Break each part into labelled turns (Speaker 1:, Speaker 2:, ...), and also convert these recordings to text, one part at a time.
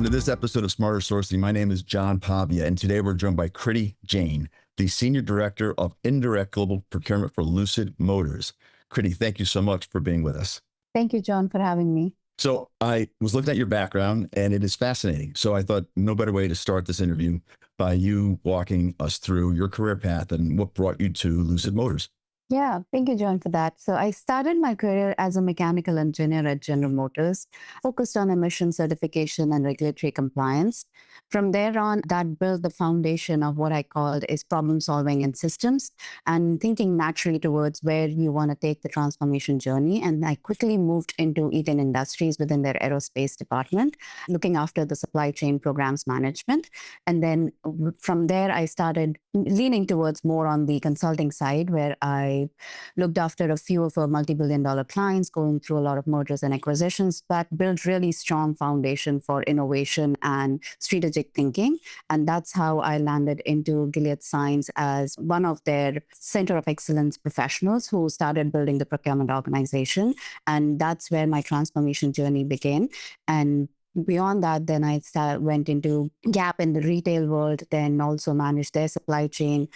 Speaker 1: to this episode of Smarter Sourcing. My name is John Pavia, and today we're joined by Kriti Jain, the Senior Director of Indirect Global Procurement for Lucid Motors. Kriti, thank you so much for being with us.
Speaker 2: Thank you, John, for having me.
Speaker 1: So I was looking at your background, and it is fascinating. So I thought no better way to start this interview by you walking us through your career path and what brought you to Lucid Motors.
Speaker 2: Yeah, thank you, John, for that. So I started my career as a mechanical engineer at General Motors, focused on emission certification and regulatory compliance. From there on, that built the foundation of what I called is problem solving in systems and thinking naturally towards where you want to take the transformation journey. And I quickly moved into Eaton Industries within their aerospace department, looking after the supply chain programs management. And then from there, I started leaning towards more on the consulting side, where I looked after a few of our multi-billion-dollar clients, going through a lot of mergers and acquisitions, but built really strong foundation for innovation and strategic thinking. And that's how I landed into Gilead Sciences as one of their center of excellence professionals who started building the procurement organization. And that's where my transformation journey began. And beyond that, then I went into Gap in the retail world, then also managed their supply chain,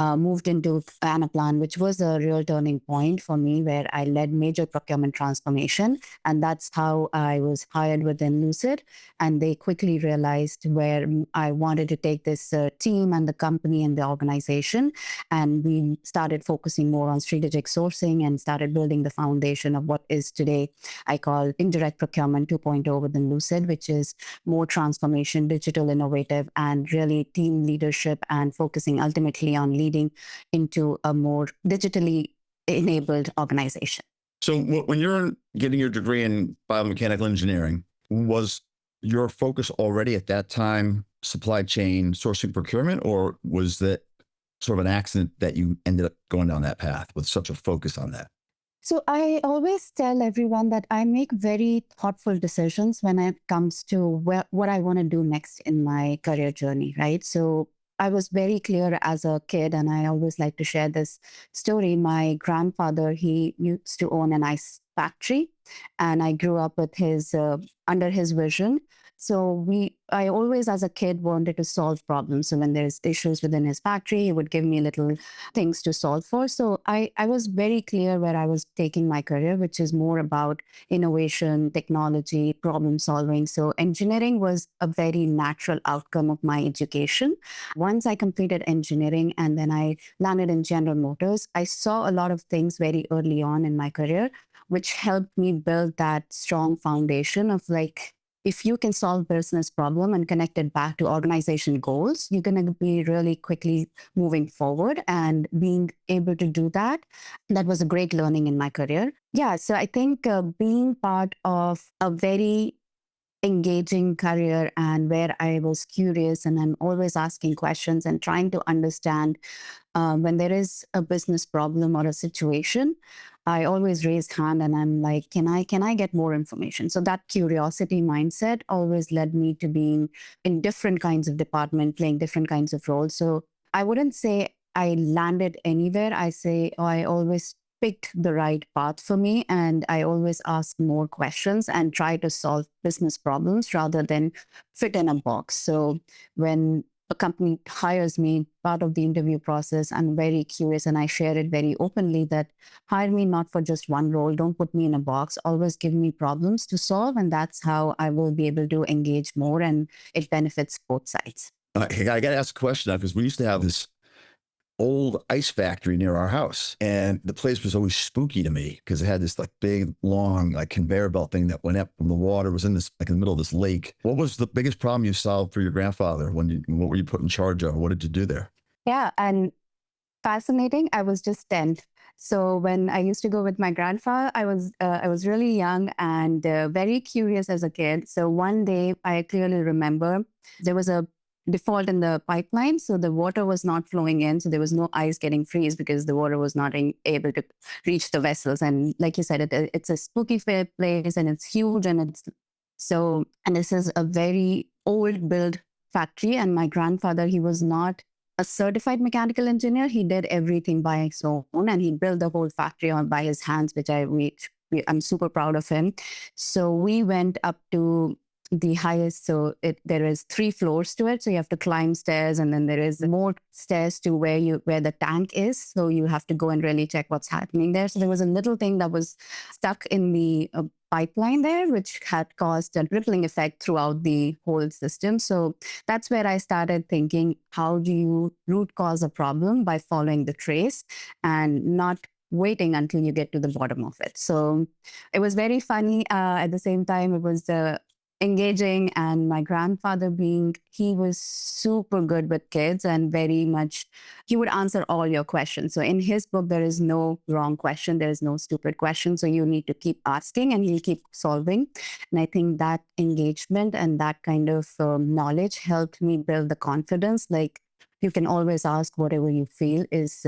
Speaker 2: moved into Anaplan, which was a real turning point for me, where I led major procurement transformation. And that's how I was hired within Lucid. And they quickly realized where I wanted to take this team and the company and the organization. And we started focusing more on strategic sourcing and started building the foundation of what is today, I call Indirect Procurement 2.0 within Lucid, which is more transformation, digital, innovative, and really team leadership and focusing ultimately on leading into a more digitally enabled organization.
Speaker 1: So when you're getting your degree in biomechanical engineering, was your focus already at that time supply chain, sourcing, procurement, or was that sort of an accident that you ended up going down that path with such a focus on that?
Speaker 2: So I always tell everyone that I make very thoughtful decisions when it comes to what I want to do next in my career journey, right? So I was very clear as a kid, and I always like to share this story. My grandfather, he used to own an ice factory, and I grew up with his under his vision. So I always, as a kid, wanted to solve problems. So when there's issues within his factory, he would give me little things to solve for. So I was very clear where I was taking my career, which is more about innovation, technology, problem solving. So engineering was a very natural outcome of my education. Once I completed engineering and then I landed in General Motors, I saw a lot of things very early on in my career, which helped me build that strong foundation of like, if you can solve business problem and connect it back to organization goals, you're going to be really quickly moving forward. And being able to do that, that was a great learning in my career. Yeah, so I think being part of a very engaging career and where I was curious and I'm always asking questions and trying to understand when there is a business problem or a situation, I always raise hand and I'm like, can I get more information? So that curiosity mindset always led me to being in different kinds of department, playing different kinds of roles. So I wouldn't say I landed anywhere. I always picked the right path for me. And I always ask more questions and try to solve business problems rather than fit in a box. So when a company hires me, part of the interview process, I'm very curious and I share it very openly that hire me not for just one role. Don't put me in a box. Always give me problems to solve. And that's how I will be able to engage more and it benefits both sides.
Speaker 1: I got to ask a question now because we used to have this old ice factory near our house. And the place was always spooky to me because it had this like big, long, like conveyor belt thing that went up from the water, was in this, like in the middle of this lake. What was the biggest problem you solved for your grandfather what were you put in charge of? What did you do there?
Speaker 2: Yeah. And fascinating. I was just 10. So when I used to go with my grandfather, I was really young and very curious as a kid. So one day I clearly remember there was a default in the pipeline. So the water was not flowing in. So there was no ice getting freeze because the water was not able to reach the vessels. And like you said, it's a spooky place and it's huge. And this is a very old build factory. And my grandfather, he was not a certified mechanical engineer. He did everything by his own and he built the whole factory by his hands, which I'm super proud of him. So we went up to the highest. So there is 3 floors to it. So you have to climb stairs, and then there is more stairs to where the tank is. So you have to go and really check what's happening there. So there was a little thing that was stuck in the pipeline there, which had caused a rippling effect throughout the whole system. So that's where I started thinking, how do you root cause a problem by following the trace and not waiting until you get to the bottom of it. So it was very funny. At the same time, it was engaging. And my grandfather, he was super good with kids and very much, he would answer all your questions. So in his book, there is no wrong question. There is no stupid question. So you need to keep asking and he'll keep solving. And I think that engagement and that kind of knowledge helped me build the confidence. Like, you can always ask whatever you feel is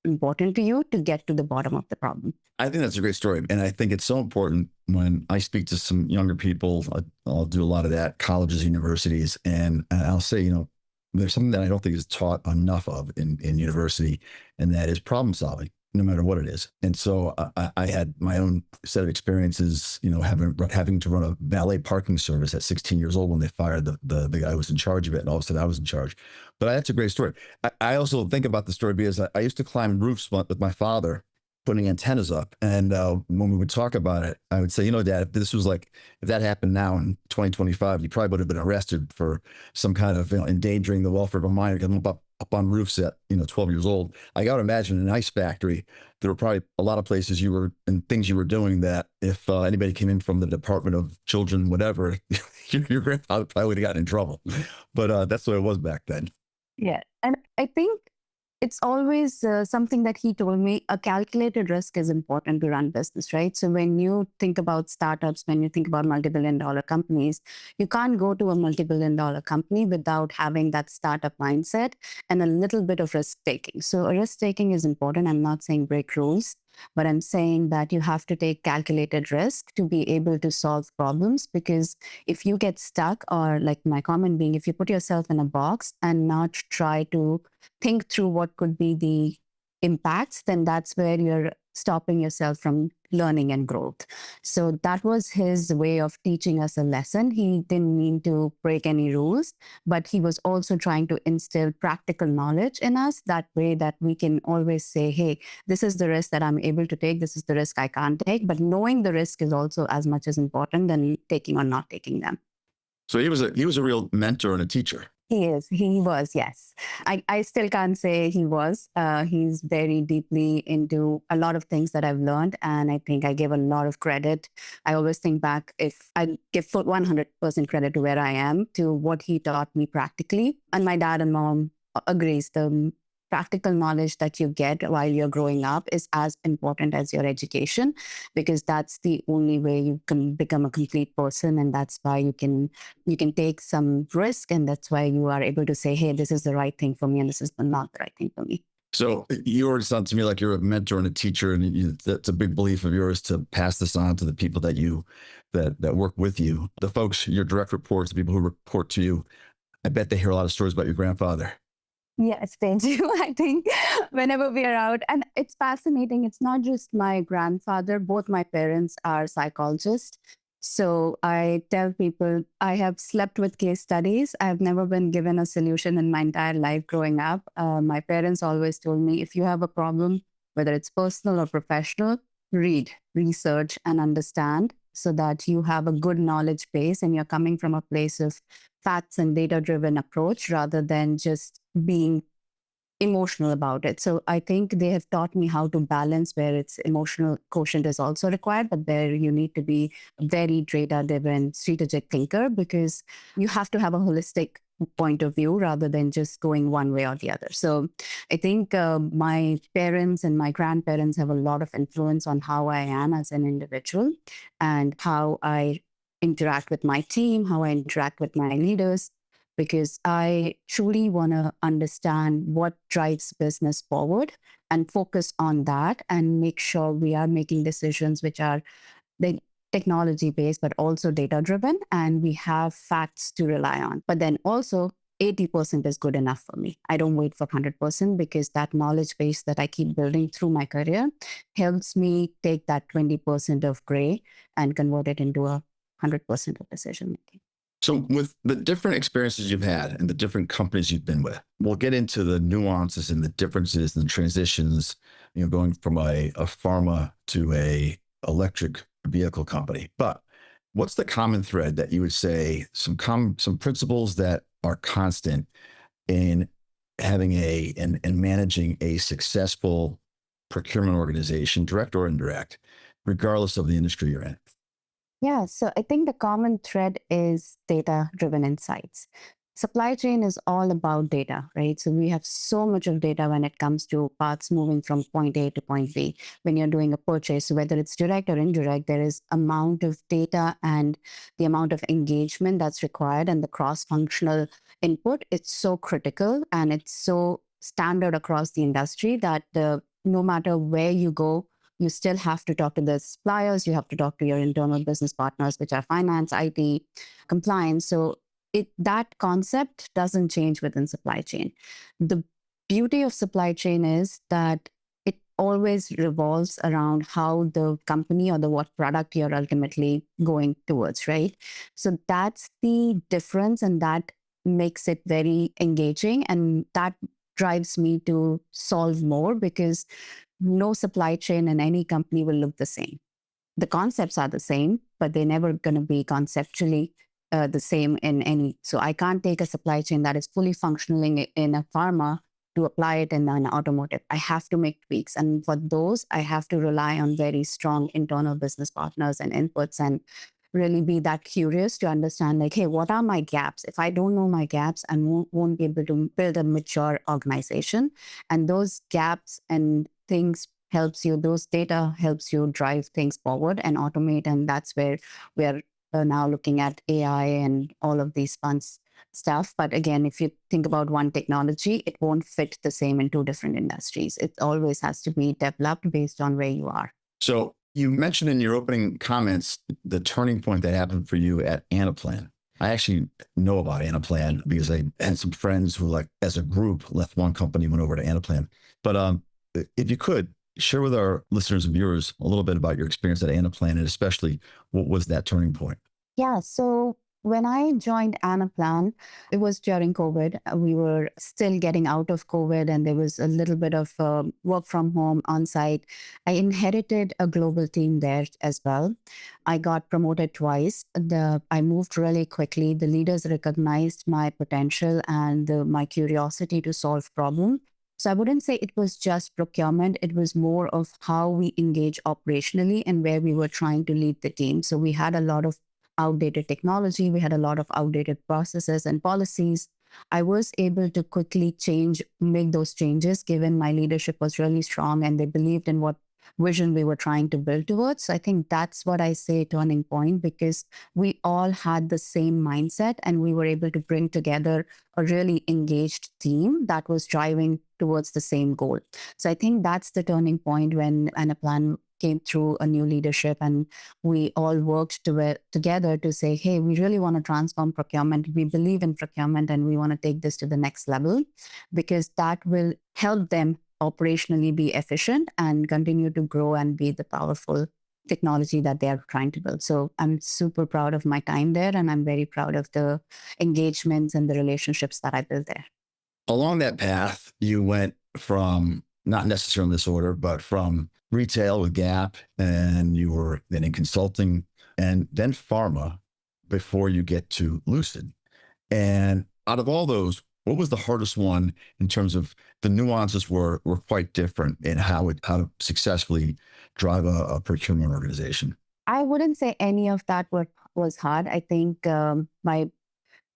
Speaker 2: important to you to get to the bottom of the problem.
Speaker 1: I think that's a great story. And I think it's so important when I speak to some younger people. I'll do a lot of that, colleges, universities, and I'll say, there's something that I don't think is taught enough of in university, and that is problem solving, no matter what it is. And so I had my own set of experiences, having to run a valet parking service at 16 years old when they fired the guy who was in charge of it, and all of a sudden I was in charge. But that's a great story. I also think about the story because I used to climb roofs with my father, putting antennas up. And when we would talk about it, I would say, Dad, if that happened now in 2025, you probably would have been arrested for some kind of endangering the welfare of a minor, getting up on roofs at 12 years old. I got to imagine in an ice factory, there were probably a lot of places and things you were doing that if anybody came in from the Department of Children, whatever, your grandfather probably would have gotten in trouble. But that's what it was back then.
Speaker 2: Yeah. And I think it's always something that he told me, a calculated risk is important to run business, right? So when you think about startups, when you think about multi-billion-dollar companies, you can't go to a multi-billion-dollar company without having that startup mindset and a little bit of risk taking. So risk taking is important. I'm not saying break rules, but I'm saying that you have to take calculated risk to be able to solve problems. Because if you get stuck, or like my comment being, if you put yourself in a box and not try to think through what could be the impacts, then that's where you're stopping yourself from learning and growth. So that was his way of teaching us a lesson. He didn't mean to break any rules, but he was also trying to instill practical knowledge in us, that way that we can always say, hey, this is the risk that I'm able to take, this is the risk I can't take. But knowing the risk is also as much as important than taking or not taking them.
Speaker 1: So he was a real mentor and a teacher.
Speaker 2: He was, yes. I still can't say he was. He's very deeply into a lot of things that I've learned. And I think I give a lot of credit. I always think back, if I give 100% credit to where I am, to what he taught me practically. And my dad and mom agrees. The practical knowledge that you get while you're growing up is as important as your education, because that's the only way you can become a complete person. And that's why you can take some risk, and that's why you are able to say, hey, this is the right thing for me and this is not the right thing for me.
Speaker 1: So you already sound to me like you're a mentor and a teacher, and that's a big belief of yours, to pass this on to the people that work with you, the folks, your direct reports, the people who report to you. I bet they hear a lot of stories about your grandfather.
Speaker 2: Yes, they do. I think whenever we are out, and it's fascinating. It's not just my grandfather. Both my parents are psychologists. So I tell people I have slept with case studies. I've never been given a solution in my entire life growing up. My parents always told me, if you have a problem, whether it's personal or professional, read, research, and understand, so that you have a good knowledge base and you're coming from a place of facts and data-driven approach rather than just being emotional about it. So I think they have taught me how to balance, where it's emotional quotient is also required, but there you need to be very data-driven, strategic thinker, because you have to have a holistic point of view rather than just going one way or the other. So I think my parents and my grandparents have a lot of influence on how I am as an individual and how I interact with my team, how I interact with my leaders, because I truly want to understand what drives business forward and focus on that and make sure we are making decisions which are the technology based, but also data driven, and we have facts to rely on. But then also 80% is good enough for me. I don't wait for 100%, because that knowledge base that I keep building through my career helps me take that 20% of gray and convert it into 100% of decision making.
Speaker 1: So, with the different experiences you've had and the different companies you've been with, we'll get into the nuances and the differences and transitions. Going from a pharma to a electric vehicle company. But what's the common thread that you would say some principles that are constant in having and managing a successful procurement organization, direct or indirect, regardless of the industry you're in?
Speaker 2: Yeah, so I think the common thread is data driven insights. Supply chain is all about data, right? So we have so much of data when it comes to parts moving from point A to point B. When you're doing a purchase, so whether it's direct or indirect, there is amount of data and the amount of engagement that's required and the cross-functional input. It's so critical and it's so standard across the industry that no matter where you go, you still have to talk to the suppliers, you have to talk to your internal business partners, which are finance, IT, compliance. So that concept doesn't change within supply chain. The beauty of supply chain is that it always revolves around how the company or the what product you're ultimately going towards, right? So that's the difference, and that makes it very engaging, and that drives me to solve more, because no supply chain in any company will look the same. The concepts are the same, but they're never going to be conceptually the same in any. So I can't take a supply chain that is fully functioning in a pharma to apply it in an automotive. I have to make tweaks. And for those, I have to rely on very strong internal business partners and inputs, and really be that curious to understand, like, hey, what are my gaps? If I don't know my gaps, I won't be able to build a mature organization. And those gaps and things those data helps you drive things forward and automate. And that's where we're now looking at AI and all of these fun stuff. But again, if you think about one technology, it won't fit the same in two different industries. It always has to be developed based on where you are.
Speaker 1: So, you mentioned in your opening comments the turning point that happened for you at Anaplan. I actually know about Anaplan because I had some friends who, like, as a group, left one company, went over to Anaplan. But if you could share with our listeners and viewers a little bit about your experience at Anaplan, and especially what was that turning point?
Speaker 2: Yeah. So when I joined Anaplan, it was during COVID. We were still getting out of COVID, and there was a little bit of work from home on site. I inherited a global team there as well. I got promoted twice. I moved really quickly. The leaders recognized my potential and my curiosity to solve problems. So I wouldn't say it was just procurement. It was more of how we engage operationally and where we were trying to lead the team. So we had a lot of outdated technology. We had a lot of outdated processes and policies. I was able to quickly make those changes, given my leadership was really strong and they believed in what vision we were trying to build towards. So I think that's what I say turning point, because we all had the same mindset and we were able to bring together a really engaged team that was driving towards the same goal. So I think that's the turning point when Anaplan came through a new leadership, and we all worked together to say, hey, we really want to transform procurement. We believe in procurement and we want to take this to the next level, because that will help them operationally be efficient and continue to grow and be the powerful technology that they are trying to build. So I'm super proud of my time there, and I'm very proud of the engagements and the relationships that I built there.
Speaker 1: Along that path, you went from, not necessarily in this order, but from retail with Gap, and you were then in consulting, and then pharma before you get to Lucid. And out of all those, what was the hardest one in terms of the nuances were quite different in how to successfully drive a procurement organization?
Speaker 2: I wouldn't say any of that was hard. I think my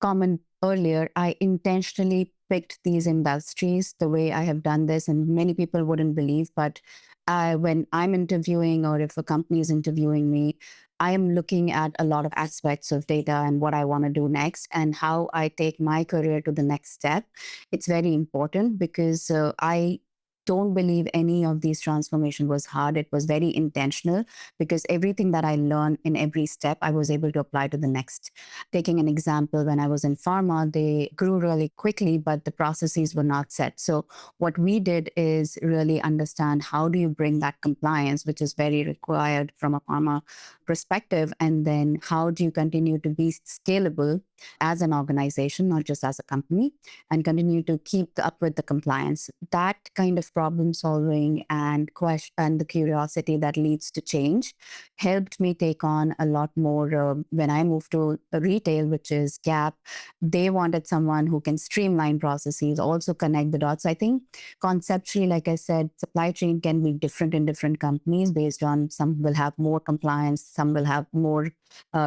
Speaker 2: comment earlier, I intentionally picked these industries the way I have done this, and many people wouldn't believe, but when I'm interviewing or if a company is interviewing me, I am looking at a lot of aspects of data and what I want to do next and how I take my career to the next step. It's very important, because I don't believe any of these transformation was hard. It was very intentional, because everything that I learned in every step, I was able to apply to the next. Taking an example, when I was in pharma, they grew really quickly, but the processes were not set. So what we did is really understand, how do you bring that compliance, which is very required from a pharma perspective, and then how do you continue to be scalable as an organization, not just as a company, and continue to keep up with the compliance. That kind of problem solving and question and the curiosity that leads to change helped me take on a lot more. When I moved to retail, which is Gap, they wanted someone who can streamline processes, also connect the dots. I think conceptually, like I said, supply chain can be different in different companies based on some will have more compliance, some will have more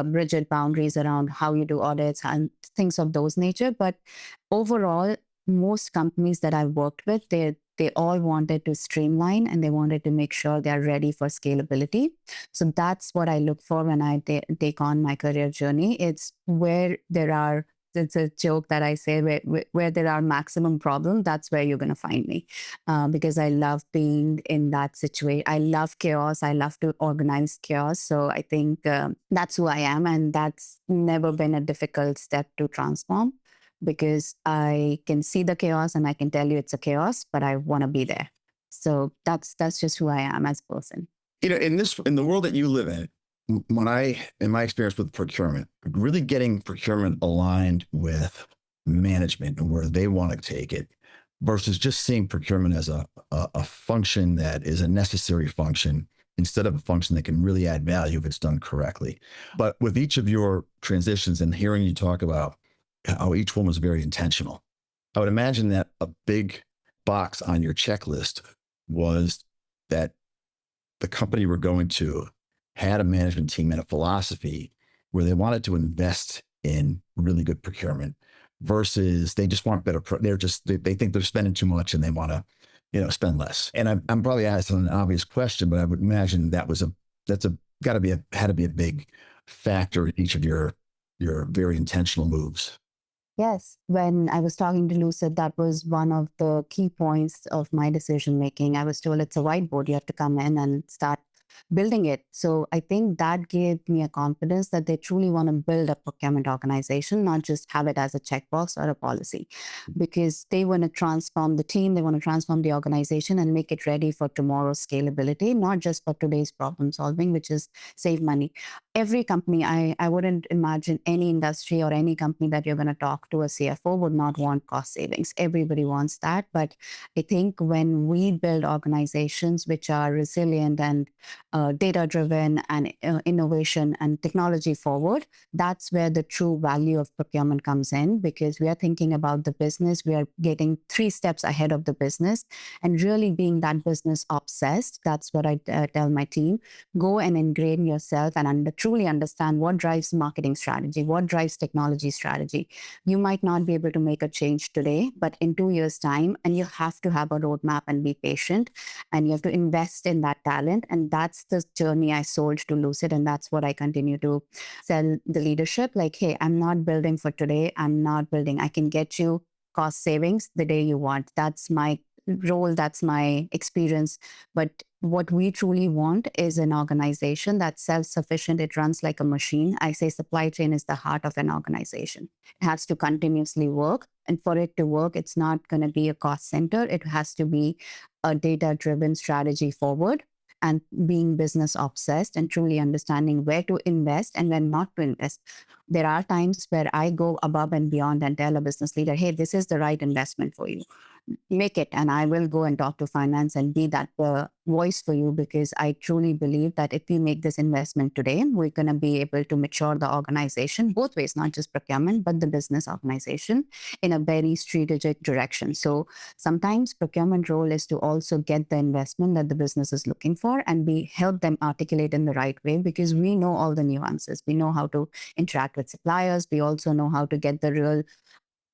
Speaker 2: rigid boundaries around how you do audits and things of those nature. But overall, most companies that I've worked with, they all wanted to streamline and they wanted to make sure they're ready for scalability. So that's what I look for when I take on my career journey. It's where there are, it's a joke that I say, where there are maximum problems, that's where you're going to find me. Because I love being in that situation. I love chaos. I love to organize chaos. So I think that's who I am. And that's never been a difficult step to transform, because I can see the chaos and I can tell you it's a chaos, but I want to be there. So that's just who I am as a person.
Speaker 1: In the world that you live in, in my experience with procurement, really getting procurement aligned with management and where they want to take it, versus just seeing procurement as a function that is a necessary function instead of a function that can really add value if it's done correctly. But with each of your transitions and hearing you talk about how each one was very intentional, I would imagine that a big box on your checklist was that the company you were going to had a management team and a philosophy where they wanted to invest in really good procurement versus they just want better. They think they're spending too much and they want to, spend less. And I'm probably asking an obvious question, but I would imagine had to be a big factor in each of your very intentional moves.
Speaker 2: Yes. When I was talking to Lucid, that was one of the key points of my decision making. I was told it's a whiteboard. You have to come in and start building it. So I think that gave me a confidence that they truly want to build a procurement organization, not just have it as a checkbox or a policy, because they want to transform the team, they want to transform the organization and make it ready for tomorrow's scalability, not just for today's problem solving, which is save money. Every company, I wouldn't imagine any industry or any company that you're going to talk to, a CFO would not want cost savings. Everybody wants that. But I think when we build organizations which are resilient and data-driven and innovation and technology forward, that's where the true value of procurement comes in, because we are thinking about the business. We are getting 3 steps ahead of the business and really being that business obsessed. That's what I tell my team. Go and ingrain yourself and truly understand what drives marketing strategy, what drives technology strategy. You might not be able to make a change today, but in 2 years' time, and you have to have a roadmap and be patient, and you have to invest in that talent. And that's the journey I sold to Lucid. And that's what I continue to sell the leadership. Like, hey, I'm not building for today. I can get you cost savings the day you want. That's my role. That's my experience. But what we truly want is an organization that's self-sufficient. It runs like a machine. I say supply chain is the heart of an organization. It has to continuously work. And for it to work, it's not going to be a cost center. It has to be a data-driven strategy forward, and being business obsessed and truly understanding where to invest and when not to invest. There are times where I go above and beyond and tell a business leader, hey, this is the right investment for you. Make it. And I will go and talk to finance and be that voice for you, because I truly believe that if we make this investment today, we're going to be able to mature the organization both ways, not just procurement, but the business organization in a very strategic direction. So sometimes procurement role is to also get the investment that the business is looking for and help them articulate in the right way, because we know all the nuances. We know how to interact with suppliers. We also know how to get the real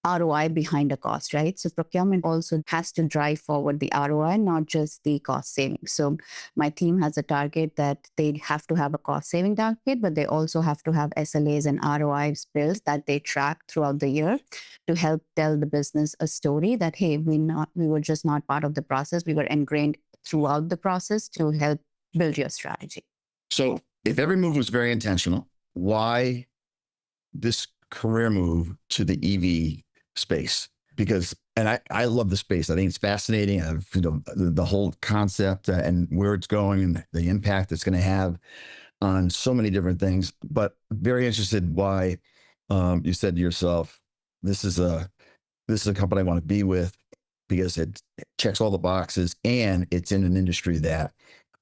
Speaker 2: ROI behind a cost, right? So procurement also has to drive forward the ROI, not just the cost savings. So my team has a target that they have to have a cost saving target, but they also have to have SLAs and ROIs built that they track throughout the year to help tell the business a story that, hey, we were just not part of the process. We were ingrained throughout the process to help build your strategy.
Speaker 1: So if every move was very intentional, why this career move to the EV space? Because, and I love the space. I think it's fascinating. The whole concept and where it's going and the impact it's going to have on so many different things, but very interested why You said to yourself, this is a company I want to be with because it checks all the boxes and it's in an industry that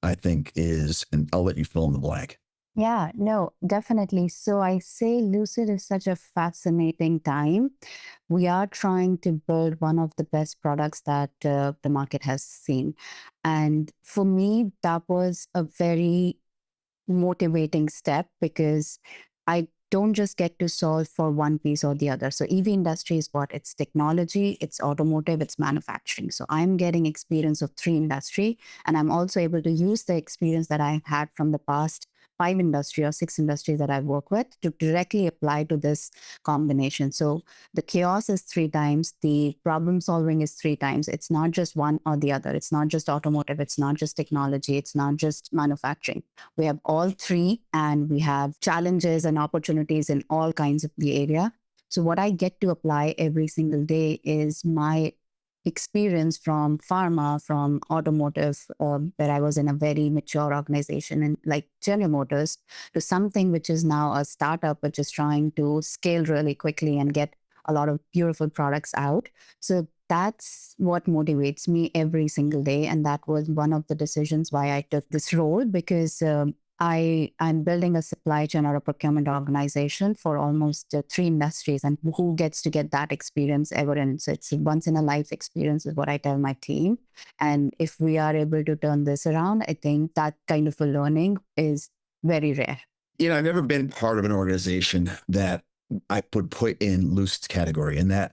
Speaker 1: I think is, and I'll let you fill in the blank.
Speaker 2: Yeah, no, definitely. So I say Lucid is such a fascinating time. We are trying to build one of the best products that the market has seen. And for me, that was a very motivating step because I don't just get to solve for one piece or the other. So EV industry is what? It's technology, it's automotive, it's manufacturing. So I'm getting experience of three industry, and I'm also able to use the experience that I had from the past five industry or six industries that I've worked with to directly apply to this combination. So the chaos is three times, the problem solving is three times. It's not just one or the other. It's not just automotive, it's not just technology, it's not just manufacturing. We have all three, and we have challenges and opportunities in all kinds of the area. So what I get to apply every single day is my experience from pharma, from automotive, where I was in a very mature organization and like General Motors, to something which is now a startup, which is trying to scale really quickly and get a lot of beautiful products out. So that's what motivates me every single day. And that was one of the decisions why I took this role, because I'm building a supply chain or a procurement organization for almost three industries, and who gets to get that experience ever? And so it's once in a life experience, is what I tell my team. And if we are able to turn this around, I think that kind of a learning is very rare.
Speaker 1: I've never been part of an organization that I would put in Lucid's category, and I've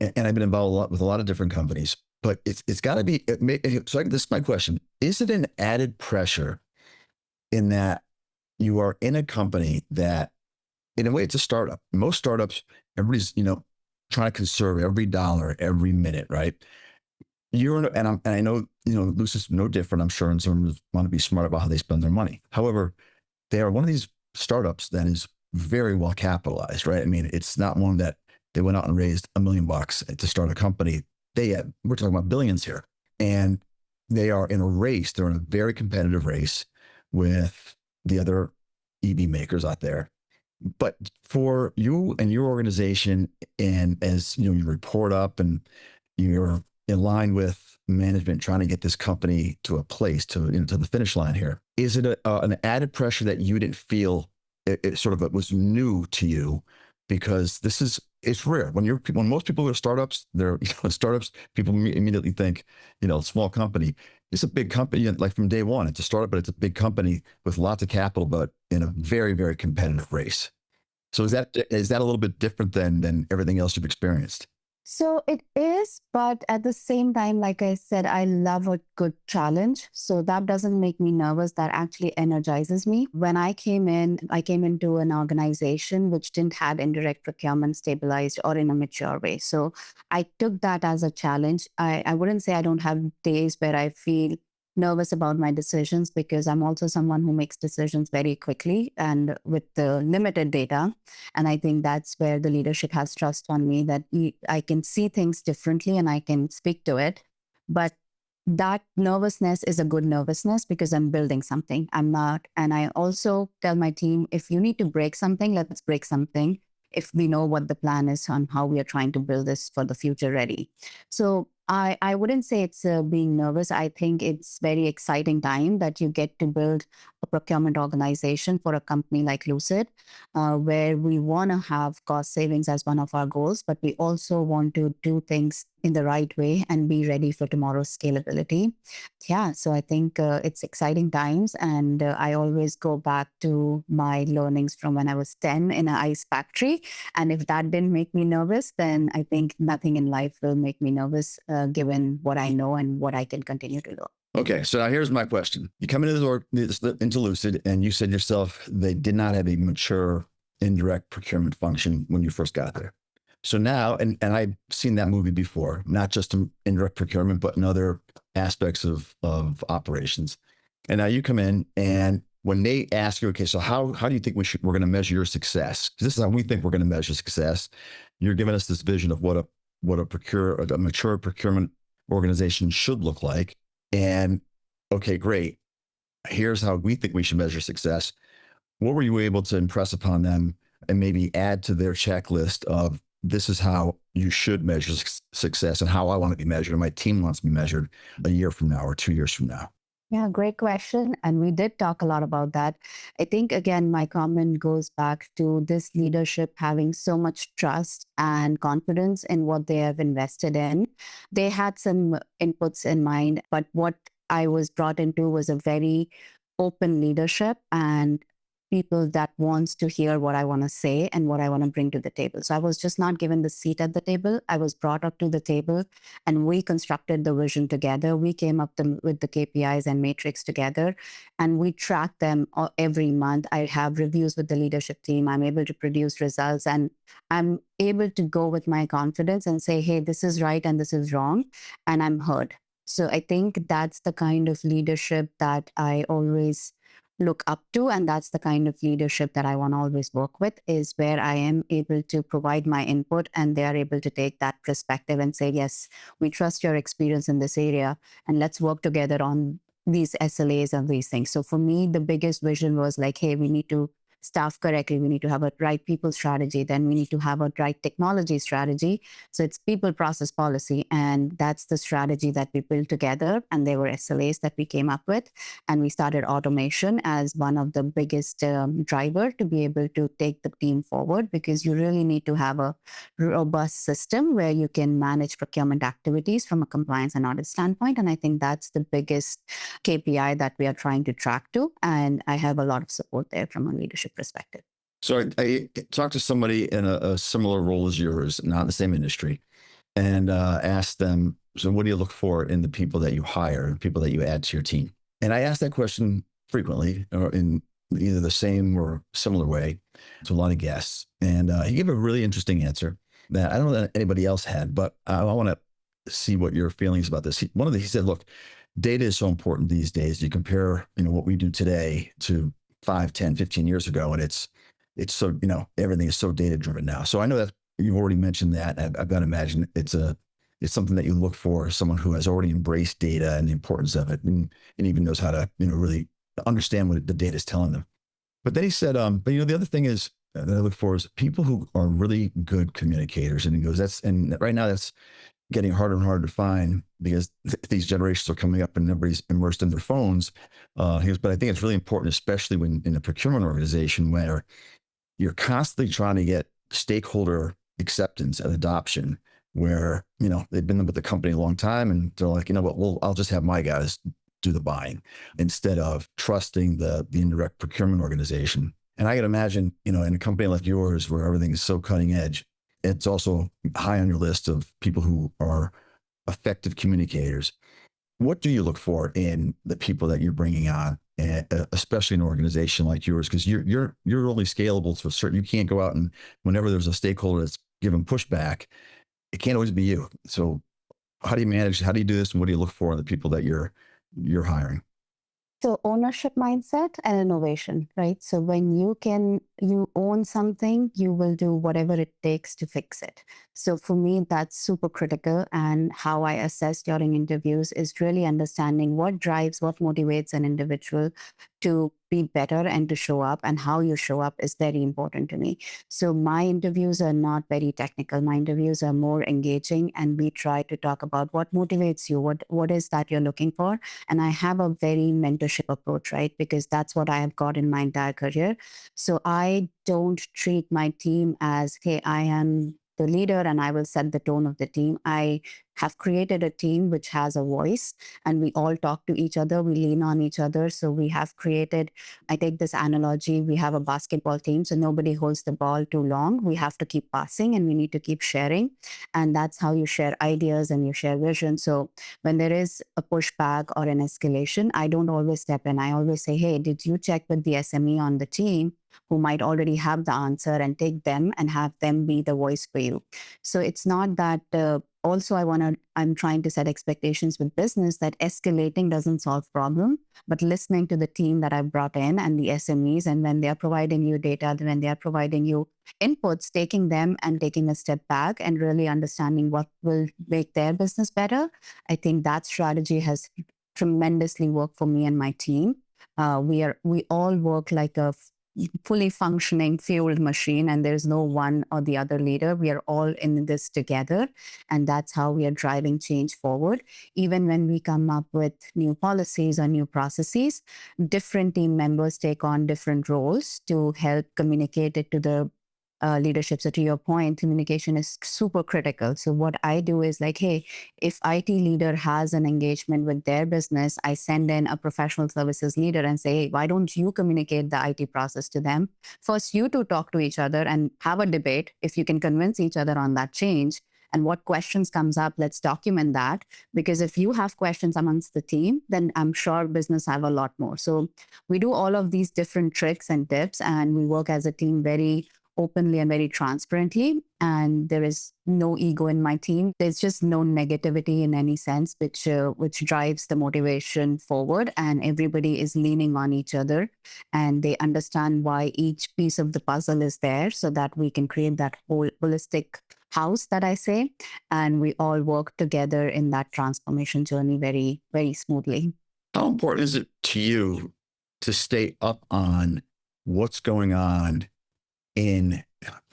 Speaker 1: been involved a lot with a lot of different companies, but it's got to be. This is my question: is it an added pressure in that you are in a company that, in a way, it's a startup? Most startups, everybody's trying to conserve every dollar, every minute, right? And I know Lucid's no different. I'm sure in terms of want to be smart about how they spend their money. However, they are one of these startups that is very well capitalized, right? I mean, it's not one that they went out and raised $1 million to start a company. We're talking about billions here, and they are in a race. They're in a very competitive race with the other EV makers out there. But for you and your organization, and as you report up and you're in line with management trying to get this company to a place to the finish line here, is it an added pressure that you didn't feel it was new to you? Because it's rare when most people are startups, they're startups, people immediately think small company. It's a big company, like from day one. It's a startup, but it's a big company with lots of capital, but in a very, very competitive race. So is that a little bit different than everything else you've experienced?
Speaker 2: So it is, but at the same time, like I said, I love a good challenge. So that doesn't make me nervous. That actually energizes me. When I came into an organization which didn't have indirect procurement stabilized or in a mature way. So I took that as a challenge. I wouldn't say I don't have days where I feel nervous about my decisions, because I'm also someone who makes decisions very quickly and with the limited data. And I think that's where the leadership has trust on me, that I can see things differently and I can speak to it. But that nervousness is a good nervousness because I'm building something. I'm not. And I also tell my team, if you need to break something, let's break something, if we know what the plan is on how we are trying to build this for the future ready. So I wouldn't say it's being nervous. I think it's very exciting time that you get to build a procurement organization for a company like Lucid, where we want to have cost savings as one of our goals, but we also want to do things in the right way and be ready for tomorrow's scalability. Yeah, so I think it's exciting times. And I always go back to my learnings from when I was 10 in an ice factory. And if that didn't make me nervous, then I think nothing in life will make me nervous, given what I know and what I can continue to learn.
Speaker 1: Okay, so now here's my question. You come into Lucid, and you said yourself they did not have a mature indirect procurement function when you first got there. So now, and I've seen that movie before, not just in indirect procurement, but in other aspects of operations. And now you come in, and when they ask you, okay, so how do you think we're going to measure your success? 'Cause this is how we think we're going to measure success. You're giving us this vision of what a mature procurement organization should look like. And okay, great. Here's how we think we should measure success. What were you able to impress upon them and maybe add to their checklist of this is how you should measure success and how I want to be measured and my team wants to be measured a year from now or 2 years from now?
Speaker 2: Yeah, great question. And we did talk a lot about that. I think, again, my comment goes back to this leadership having so much trust and confidence in what they have invested in. They had some inputs in mind, but what I was brought into was a very open leadership and people that wants to hear what I want to say and what I want to bring to the table. So I was just not given the seat at the table. I was brought up to the table and we constructed the vision together. We came up with the KPIs and matrix together, and we track them every month. I have reviews with the leadership team. I'm able to produce results, and I'm able to go with my confidence and say, hey, this is right and this is wrong, and I'm heard. So I think that's the kind of leadership that I always look up to, and that's the kind of leadership that I want to always work with, is where I am able to provide my input and they are able to take that perspective and say, yes, we trust your experience in this area and let's work together on these SLAs and these things. So for me, the biggest vision was like, hey, we need to staff correctly, we need to have a right people strategy, then we need to have a right technology strategy. So it's people process policy, and that's the strategy that we built together, and there were SLAs that we came up with, and we started automation as one of the biggest driver to be able to take the team forward, because you really need to have a robust system where you can manage procurement activities from a compliance and audit standpoint. And I think that's the biggest KPI that we are trying to track to, and I have a lot of support there from a leadership perspective.
Speaker 1: So I talked to somebody in a similar role as yours, not in the same industry, and asked them, so what do you look for in the people that you hire, people that you add to your team? And I asked that question frequently, or in either the same or similar way, to a lot of guests. And he gave a really interesting answer that I don't know that anybody else had, but I want to see what your feelings about this. He said, look, data is so important these days. You compare, what we do today to 5, 10, 15 years ago, and it's so, everything is so data driven now. So I know that you've already mentioned that. I've got to imagine it's something that you look for, someone who has already embraced data and the importance of it, and even knows how to, really understand what the data is telling them. But then he said, but the other thing is that I look for is people who are really good communicators. And he goes, and right now that's getting harder and harder to find because these generations are coming up and everybody's immersed in their phones. He goes, but I think it's really important, especially when in a procurement organization where you're constantly trying to get stakeholder acceptance and adoption, where, they've been with the company a long time and they're like, well, I'll just have my guys do the buying instead of trusting the indirect procurement organization. And I can imagine, in a company like yours where everything is so cutting edge, it's also high on your list of people who are effective communicators. What do you look for in the people that you're bringing on, especially an organization like yours? Because you're only scalable to a certain. You can't go out and whenever there's a stakeholder that's giving pushback, it can't always be you. So how do you manage? How do you do this? And what do you look for in the people that you're hiring?
Speaker 2: So ownership mindset and innovation, right? So when you own something, you will do whatever it takes to fix it. So for me, that's super critical. And how I assess during interviews is really understanding what motivates an individual to be better and to show up, and how you show up is very important to me. So my interviews are not very technical. My interviews are more engaging, and we try to talk about what motivates you, what is that you're looking for. And I have a very mentorship approach, right? Because that's what I have got in my entire career. So I don't treat my team as, hey, I am the leader and I will set the tone of the team. I have created a team which has a voice, and we all talk to each other. We lean on each other. So we have created, I take this analogy, we have a basketball team. So nobody holds the ball too long. We have to keep passing and we need to keep sharing. And that's how you share ideas and you share vision. So when there is a pushback or an escalation, I don't always step in. I always say, hey, did you check with the SME on the team who might already have the answer, and take them and have them be the voice for you? So it's not that also I'm trying to set expectations with business that escalating doesn't solve problem, but listening to the team that I've brought in and the SMEs, and when they're providing you data, when they're providing you inputs, taking them and taking a step back and really understanding what will make their business better. I think that strategy has tremendously worked for me and my team. We all work like a fully functioning fueled machine, and there's no one or the other leader. We are all in this together, and that's how we are driving change forward. Even when we come up with new policies or new processes, different team members take on different roles to help communicate it to the leadership. So to your point, communication is super critical. So what I do is like, hey, if IT leader has an engagement with their business, I send in a professional services leader and say, hey, why don't you communicate the IT process to them? First, you two talk to each other and have a debate. If you can convince each other on that change and what questions comes up, let's document that. Because if you have questions amongst the team, then I'm sure business have a lot more. So we do all of these different tricks and tips, and we work as a team very openly and very transparently. And there is no ego in my team. There's just no negativity in any sense, which drives the motivation forward. And everybody is leaning on each other, and they understand why each piece of the puzzle is there, so that we can create that whole holistic house that I say. And we all work together in that transformation journey very, very smoothly.
Speaker 1: How important is it to you to stay up on what's going on in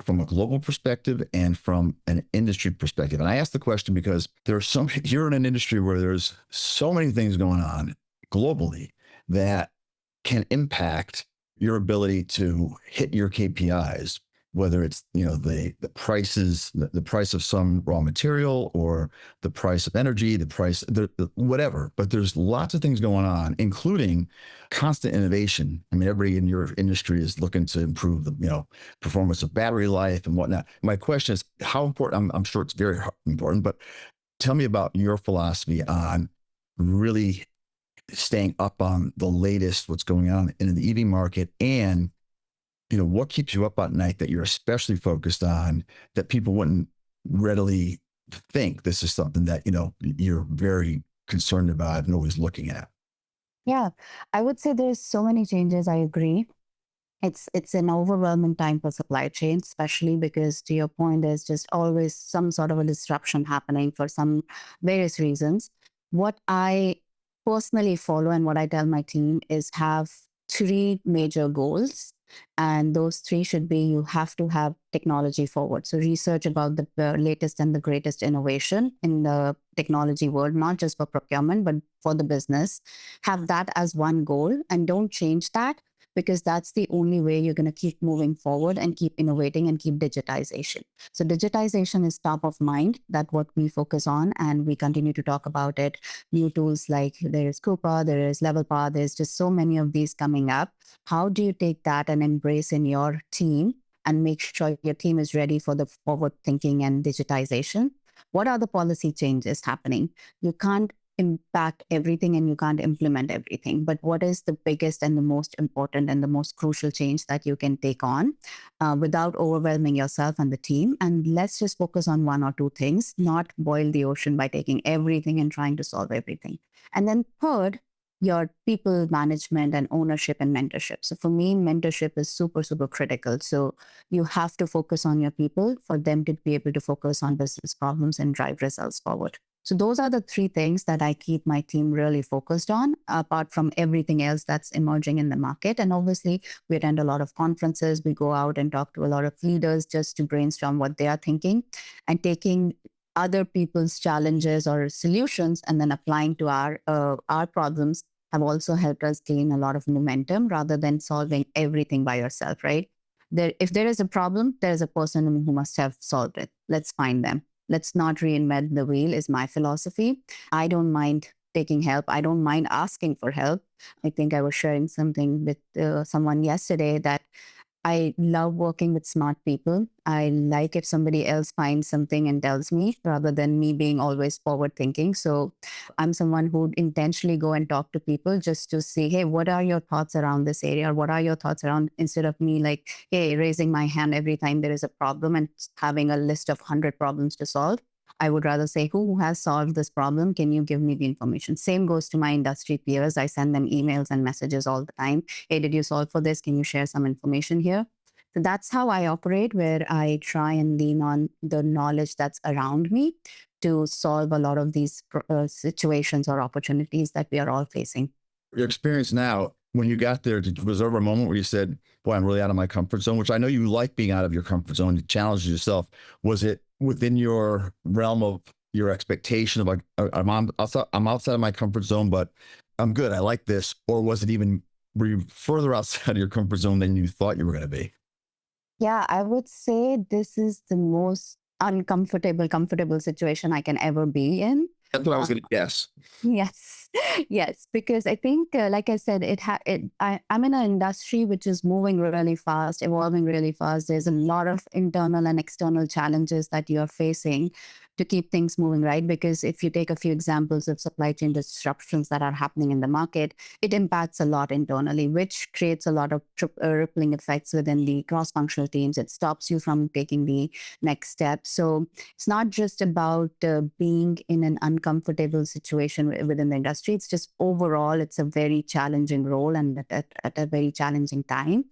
Speaker 1: from a global perspective and from an industry perspective? And I ask the question because you're in an industry where there's so many things going on globally that can impact your ability to hit your KPIs, whether it's the prices, the price of some raw material, or the price of energy, the price, whatever. But there's lots of things going on, including constant innovation. I mean, everybody in your industry is looking to improve the performance of battery life and whatnot. My question is, how important? I'm sure it's very important, but tell me about your philosophy on really staying up on the latest, what's going on in the EV market, and what keeps you up at night that you're especially focused on, that people wouldn't readily think this is something that you're very concerned about and always looking at?
Speaker 2: Yeah, I would say there's so many changes. I agree. It's an overwhelming time for supply chain, especially because, to your point, there's just always some sort of a disruption happening for some various reasons. What I personally follow and what I tell my team is have three major goals. And those three should be: you have to have technology forward. So research about the latest and the greatest innovation in the technology world, not just for procurement, but for the business. Have that as one goal and don't change that, because that's the only way you're going to keep moving forward and keep innovating and keep digitization. So digitization is top of mind. That's what we focus on, and we continue to talk about it. New tools like there is Coupa, there is LevelPath, there's just so many of these coming up. How do you take that and embrace in your team and make sure your team is ready for the forward thinking and digitization? What are the policy changes happening? You can't impact everything and you can't implement everything. But what is the biggest and the most important and the most crucial change that you can take on without overwhelming yourself and the team? And let's just focus on one or two things, not boil the ocean by taking everything and trying to solve everything. And then third, your people management and ownership and mentorship. So for me, mentorship is super, super critical. So you have to focus on your people for them to be able to focus on business problems and drive results forward. So those are the three things that I keep my team really focused on, apart from everything else that's emerging in the market. And obviously, we attend a lot of conferences. We go out and talk to a lot of leaders just to brainstorm what they are thinking, and taking other people's challenges or solutions and then applying to our problems have also helped us gain a lot of momentum rather than solving everything by yourself, right? If there is a problem, there is a person who must have solved it. Let's find them. Let's not reinvent the wheel is my philosophy. I don't mind taking help. I don't mind asking for help. I think I was sharing something with someone yesterday that I love working with smart people. I like if somebody else finds something and tells me rather than me being always forward thinking. So I'm someone who would intentionally go and talk to people just to see, hey, what are your thoughts around this area? Or what are your thoughts around, instead of me like, hey, raising my hand every time there is a problem and having a list of 100 problems to solve. I would rather say, who has solved this problem? Can you give me the information? Same goes to my industry peers. I send them emails and messages all the time. Hey, did you solve for this? Can you share some information here? So that's how I operate, where I try and lean on the knowledge that's around me to solve a lot of these situations or opportunities that we are all facing.
Speaker 1: Your experience now when you got there, was there ever a moment where you said, boy, I'm really out of my comfort zone, which I know you like being out of your comfort zone, you challenge yourself. Was it within your realm of your expectation of like, I'm outside of my comfort zone, but I'm good. I like this. Or was it even, were you further outside of your comfort zone than you thought you were going to be?
Speaker 2: Yeah, I would say this is the most comfortable situation I can ever be in.
Speaker 1: That's what I was
Speaker 2: Uh,
Speaker 1: going to guess.
Speaker 2: Yes, yes, because I think, like I said, I'm in an industry which is moving really fast, evolving really fast. There's a lot of internal and external challenges that you're facing to keep things moving, right? Because if you take a few examples of supply chain disruptions that are happening in the market, it impacts a lot internally, which creates a lot of rippling effects within the cross-functional teams. It stops you from taking the next step. So it's not just about being in an uncomfortable situation within the industry. It's just overall, it's a very challenging role and at a very challenging time.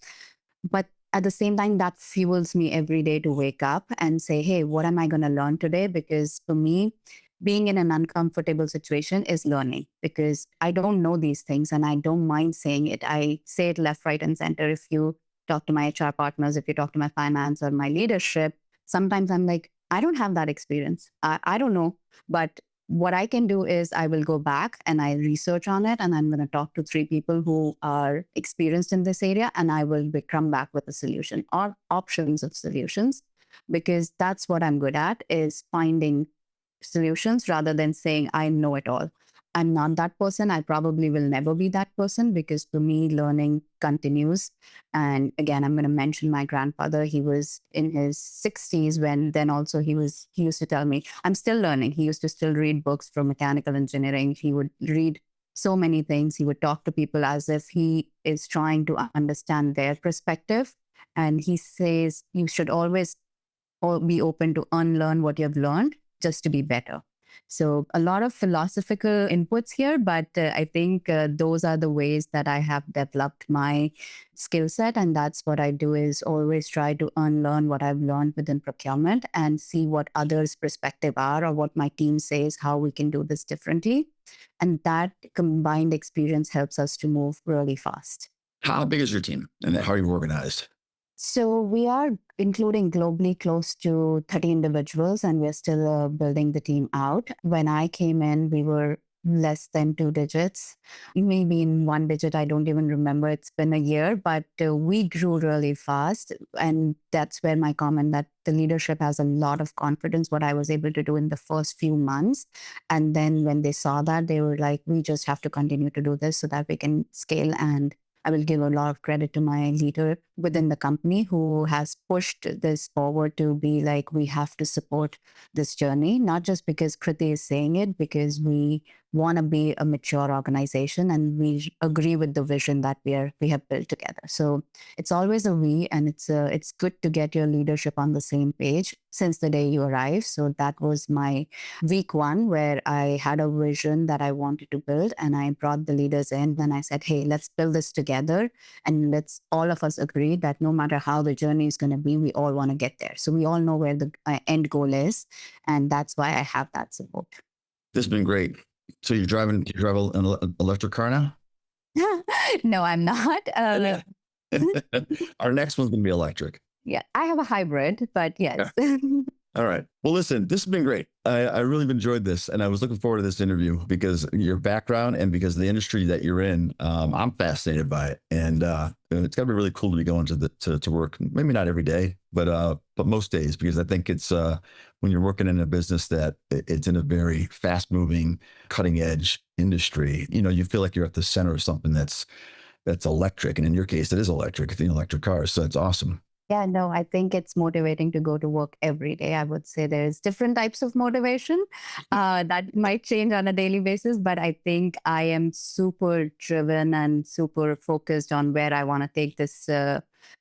Speaker 2: But at the same time, that fuels me every day to wake up and say, hey, what am I going to learn today? Because for me, being in an uncomfortable situation is learning because I don't know these things and I don't mind saying it. I say it left, right, and center. If you talk to my HR partners, if you talk to my finance or my leadership, sometimes I'm like, I don't have that experience. I don't know. But what I can do is I will go back and I research on it and I'm going to talk to three people who are experienced in this area and I will come back with a solution or options of solutions because that's what I'm good at is finding solutions rather than saying I know it all. I'm not that person. I probably will never be that person because for me, learning continues. And again, I'm going to mention my grandfather. He was in his 60s when then also he used to tell me, I'm still learning. He used to still read books from mechanical engineering. He would read so many things. He would talk to people as if he is trying to understand their perspective. And he says, you should always be open to unlearn what you've learned just to be better. So a lot of philosophical inputs here, but I think those are the ways that I have developed my skill set. And that's what I do is always try to unlearn what I've learned within procurement and see what others' perspective are or what my team says, how we can do this differently. And that combined experience helps us to move really fast.
Speaker 1: How big is your team and how are you organized?
Speaker 2: So we are including globally close to 30 individuals, and we're still building the team out. When I came in, we were less than two digits, maybe in one digit. I don't even remember. It's been a year, but we grew really fast. And that's where my comment that the leadership has a lot of confidence, what I was able to do in the first few months. And then when they saw that, they were like, we just have to continue to do this so that we can scale. And I will give a lot of credit to my leader within the company who has pushed this forward to be like, we have to support this journey, not just because Kriti is saying it, because we want to be a mature organization and we agree with the vision that we have built together. So it's always a we, and it's good to get your leadership on the same page since the day you arrive. So that was my week one where I had a vision that I wanted to build and I brought the leaders in. Then I said, hey, let's build this together and let's all of us agree that no matter how the journey is going to be, we all want to get there. So we all know where the end goal is. And that's why I have that support.
Speaker 1: This has been great. So you drive an electric car now?
Speaker 2: No, I'm not.
Speaker 1: Our next one's going to be electric.
Speaker 2: Yeah, I have a hybrid, but yes.
Speaker 1: Yeah. All right. Well, listen, this has been great. I really enjoyed this and I was looking forward to this interview because your background and because of the industry that you're in, I'm fascinated by it. And it's got to be really cool to be going to work, maybe not every day, but most days, because I think it's when you're working in a business that it's in a very fast moving, cutting edge industry, you feel like you're at the center of something that's electric. And in your case, it is electric, the electric cars. So it's awesome.
Speaker 2: Yeah, no, I think it's motivating to go to work every day. I would say there's different types of motivation that might change on a daily basis, but I think I am super driven and super focused on where I want to take this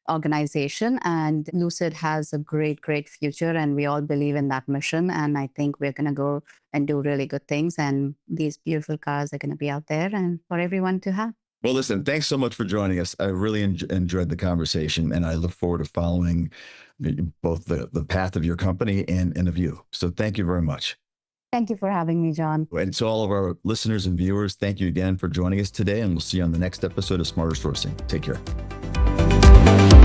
Speaker 2: organization. And Lucid has a great future, and we all believe in that mission. And I think we're going to go and do really good things. And these beautiful cars are going to be out there and for everyone to have.
Speaker 1: Well, listen, thanks so much for joining us. I really enjoyed the conversation, and I look forward to following both the path of your company and of you. So thank you very much.
Speaker 2: Thank you for having me, John.
Speaker 1: And to all of our listeners and viewers, thank you again for joining us today. And we'll see you on the next episode of Smarter Sourcing. Take care.